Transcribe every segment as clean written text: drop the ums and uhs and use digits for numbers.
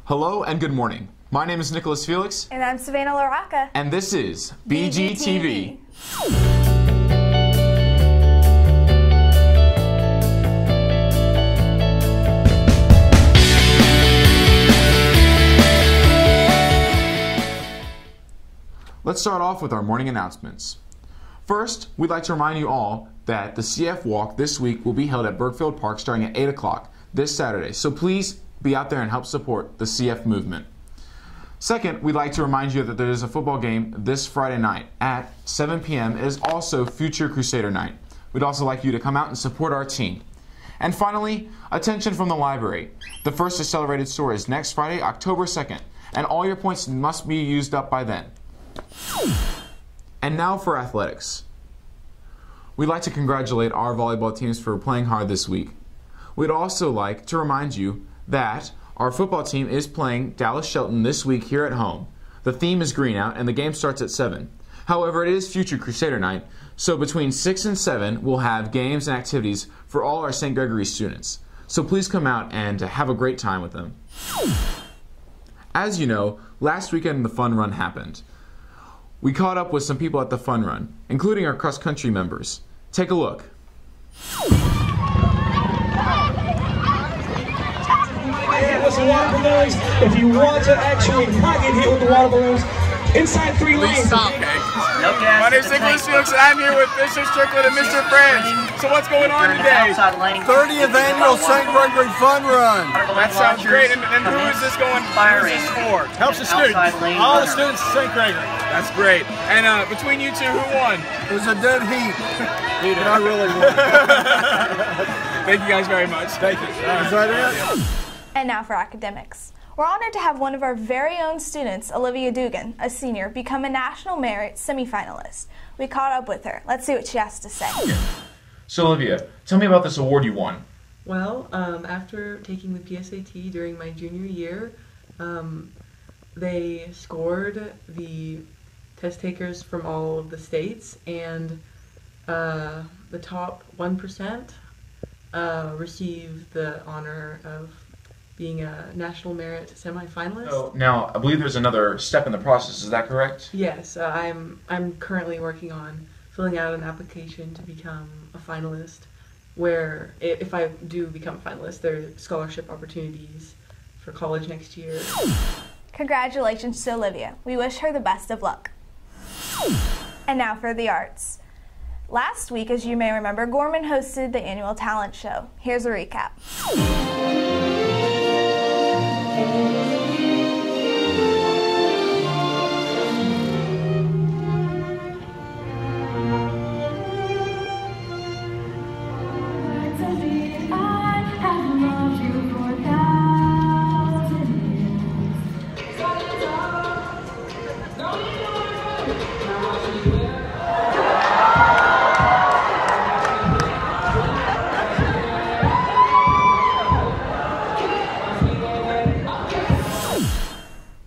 Hello and good morning. My name is Nicholas Felix. And I'm Savannah LaRocca. And this is BGTV. Let's start off with our morning announcements. First, we'd like to remind you all that the CF Walk this week will be held at Bergfield Park starting at 8 o'clock this Saturday. So please be out there and help support the CF movement. Second, we'd like to remind you that there is a football game this Friday night at 7 p.m. It is also Future Crusader Night. We'd also like you to come out and support our team. And finally, attention from the library. The first accelerated store is next Friday, October 2nd, and all your points must be used up by then. And now for athletics. We'd like to congratulate our volleyball teams for playing hard this week. We'd also like to remind you that our football team is playing Dallas Shelton this week here at home. The theme is green out and the game starts at 7. However, it is Future Crusader Night, so between 6 and 7 we'll have games and activities for all our St. Gregory students. So please come out and have a great time with them. As you know, last weekend the fun run happened. We caught up with some people at the fun run, including our cross-country members. Take a look. Water balloons. If you want to actually not get hit with the water balloons, inside 3 lanes. Stop. My name is Nicholas Felix, and I'm here with Mr. Strickland and Mr. Franz. So what's going on today? 30th annual St. Gregory Fun Run. That sounds great. And who is this going? Who is this for? Helps the students. All the students at St. Gregory. That's great. And between you two, who won? It was a dead heat. But I really won. Thank you guys very much. Thank you. Is that it? And now for academics. We're honored to have one of our very own students, Olivia Dugan, a senior, become a National Merit semifinalist. We caught up with her. Let's see what she has to say. So Olivia, tell me about this award you won. Well, after taking the PSAT during my junior year, they scored the test takers from all of the states, and the top 1% received the honor of being a National Merit semifinalist. So now, I believe there's another step in the process, is that correct? Yes, I'm currently working on filling out an application to become a finalist, where if I do become a finalist, there are scholarship opportunities for college next year. Congratulations to Olivia. We wish her the best of luck. And now for the arts. Last week, as you may remember, Gorman hosted the annual talent show. Here's a recap.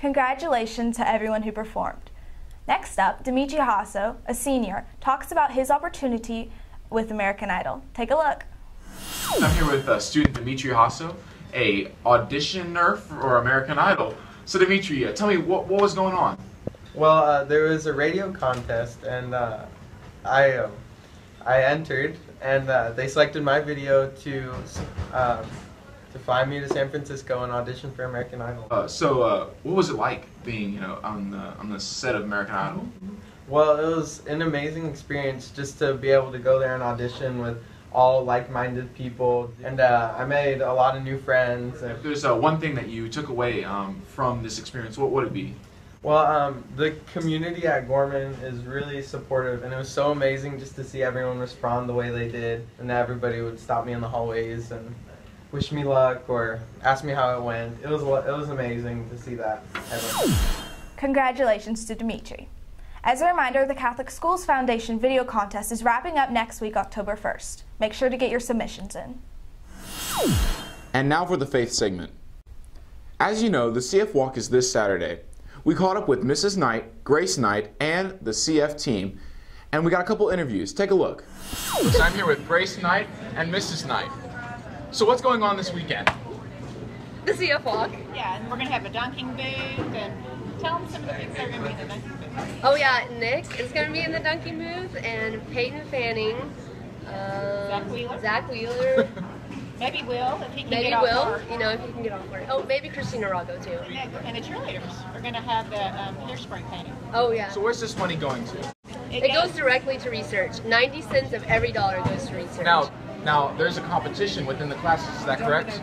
Congratulations to everyone who performed. Next up, Dimitri Hasso, a senior, talks about his opportunity with American Idol. Take a look. I'm here with student Dimitri Hasso, a auditioner for American Idol. So Dimitri, tell me what was going on? Well, there was a radio contest, and I entered, and they selected my video to fly me to San Francisco and audition for American Idol. So what was it like being, on the set of American Idol? Well, it was an amazing experience just to be able to go there and audition with all like-minded people, and I made a lot of new friends. If there's one thing that you took away from this experience, what would it be? Well, the community at Gorman is really supportive, and it was so amazing just to see everyone respond the way they did, and that everybody would stop me in the hallways and wish me luck or ask me how it went. It was amazing to see that. Congratulations to Dimitri. As a reminder, the Catholic Schools Foundation video contest is wrapping up next week, October 1st. Make sure to get your submissions in. And now for the faith segment. As you know, the CF Walk is this Saturday. We caught up with Mrs. Knight, Grace Knight, and the CF team, and we got a couple interviews. Take a look. So I'm here with Grace Knight and Mrs. Knight. So what's going on this weekend? The CF Walk. Yeah, and we're going to have a dunking booth, and tell them some of the people that are going to be in the dunking booth. Oh yeah, Nick is going to be in the dunking booth, and Peyton Fanning. Zach Wheeler. Maybe Will, if he can maybe get Will, off work. You know, if he can get off work. Oh, maybe Christina Rago too. And the cheerleaders are going to have the hairspray painting. Oh yeah. So where's this money going to? It goes directly to research. 90 cents of every dollar goes to research. Now there's a competition within the classes, is that correct?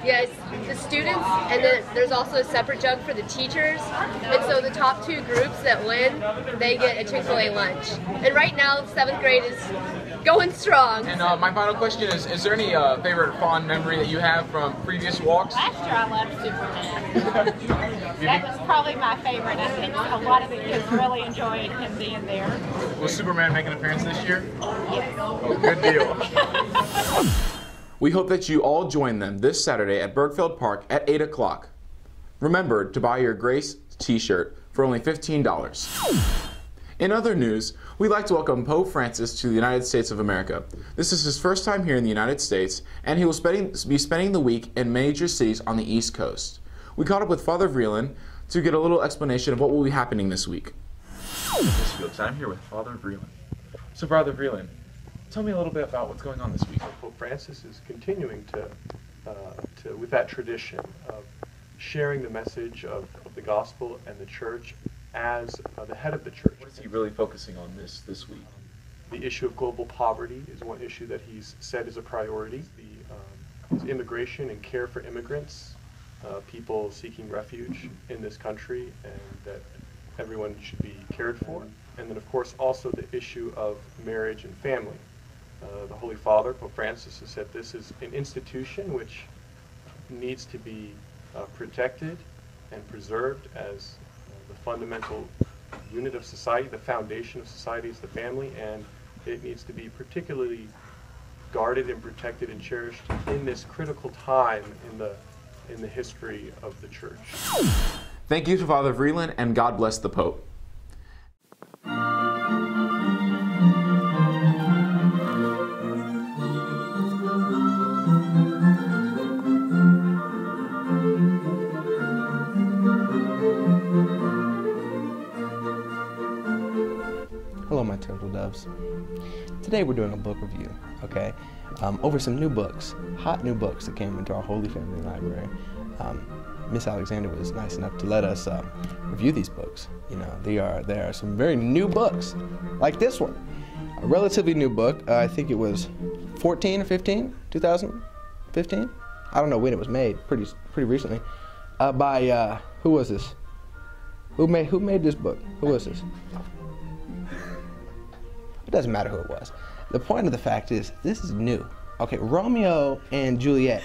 Yes, the students, and then there's also a separate jug for the teachers. And so the top 2 groups that win, they get a Chick-fil-A lunch. And right now, 7th grade is going strong. And my final question is there any favorite fond memory that you have from previous walks? Last year I loved Superman. That was probably my favorite. I think a lot of the kids really enjoyed him being there. Will Superman make an appearance this year? Yes. Oh, good deal. We hope that you all join them this Saturday at Bergfeld Park at 8 o'clock. Remember to buy your Grace t-shirt for only $15. In other news, we'd like to welcome Pope Francis to the United States of America. This is his first time here in the United States, and he will be spending the week in major cities on the East Coast. We caught up with Father Vreeland to get a little explanation of what will be happening this week. I'm here with Father Vreeland. So Father Vreeland, tell me a little bit about what's going on this week. Pope Francis is continuing to with that tradition of sharing the message of the gospel and the church as the head of the church. What is he really focusing on this week? The issue of global poverty is one issue that he's said is a priority. His immigration and care for immigrants, people seeking refuge in this country, and that everyone should be cared for. And then, of course, also the issue of marriage and family. The Holy Father, Pope Francis, has said this is an institution which needs to be protected and preserved as the fundamental unit of society. The foundation of society is the family, and it needs to be particularly guarded and protected and cherished in this critical time in the history of the Church. Thank you to Father Vreeland, and God bless the Pope. Hello, my turtle doves. Today we're doing a book review, okay? Over some new books, hot new books that came into our Holy Family Library. Miss Alexander was nice enough to let us review these books. You know, there are some very new books, like this one. A relatively new book. I think it was 14 or 15, 2015? I don't know when it was made, pretty recently. By, who was this? Who made this book? Who was this? It doesn't matter who it was. The point of the fact is, this is new. Okay, Romeo and Juliet.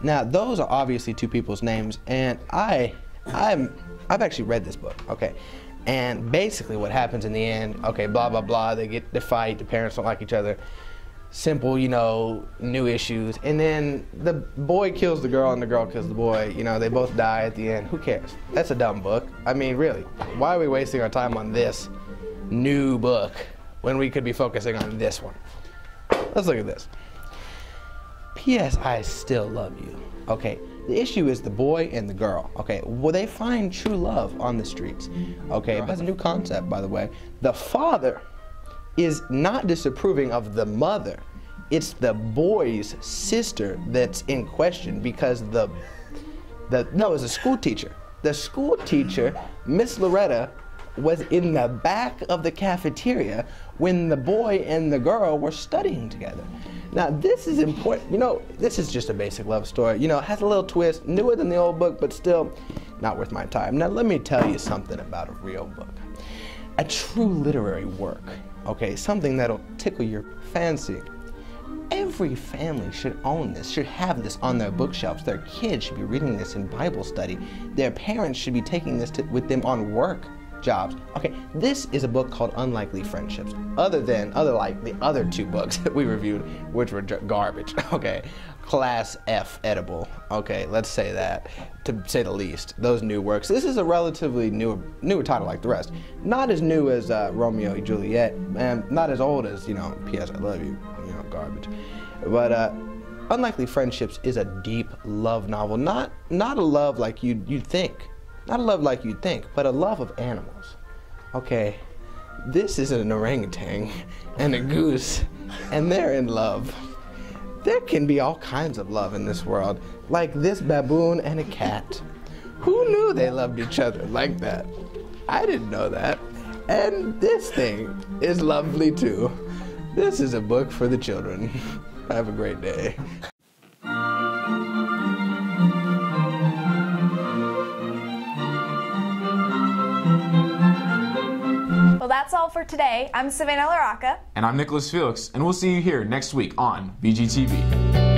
Now, those are obviously two people's names, and I've actually read this book, okay? And basically what happens in the end, okay, blah, blah, blah, they fight, the parents don't like each other. Simple, you know, new issues. And then the boy kills the girl and the girl kills the boy. You know, they both die at the end. Who cares? That's a dumb book. I mean, really, why are we wasting our time on this new book when we could be focusing on this one? Let's look at this. P.S. I still love you. Okay, the issue is the boy and the girl. Okay, well, they find true love on the streets. Okay, that's a new concept, by the way. The father is not disapproving of the mother. It's the boy's sister that's in question because no, it's a school teacher. The school teacher, Miss Loretta, was in the back of the cafeteria when the boy and the girl were studying together. Now, this is important. You know, this is just a basic love story. You know, it has a little twist, newer than the old book, but still not worth my time. Now, let me tell you something about a real book. A true literary work, okay, something that'll tickle your fancy. Every family should own this, should have this on their bookshelves. Their kids should be reading this in Bible study. Their parents should be taking this with them on work jobs. Okay, this is a book called Unlikely Friendships, like the other two books that we reviewed, which were garbage, okay? Class F edible, okay, let's say that, to say the least, those new works. This is a relatively newer title like the rest. Not as new as Romeo and Juliet, and not as old as, you know, P.S. I Love You, you know, garbage. But Unlikely Friendships is a deep love novel, not a love like you'd think, not a love like you'd think, but a love of animals. Okay, this is an orangutan and a goose, and they're in love. There can be all kinds of love in this world, like this baboon and a cat. Who knew they loved each other like that? I didn't know that. And this thing is lovely too. This is a book for the children. Have a great day. Well, that's all for today. I'm Savannah LaRocca. And I'm Nicholas Felix, and we'll see you here next week on BGTV.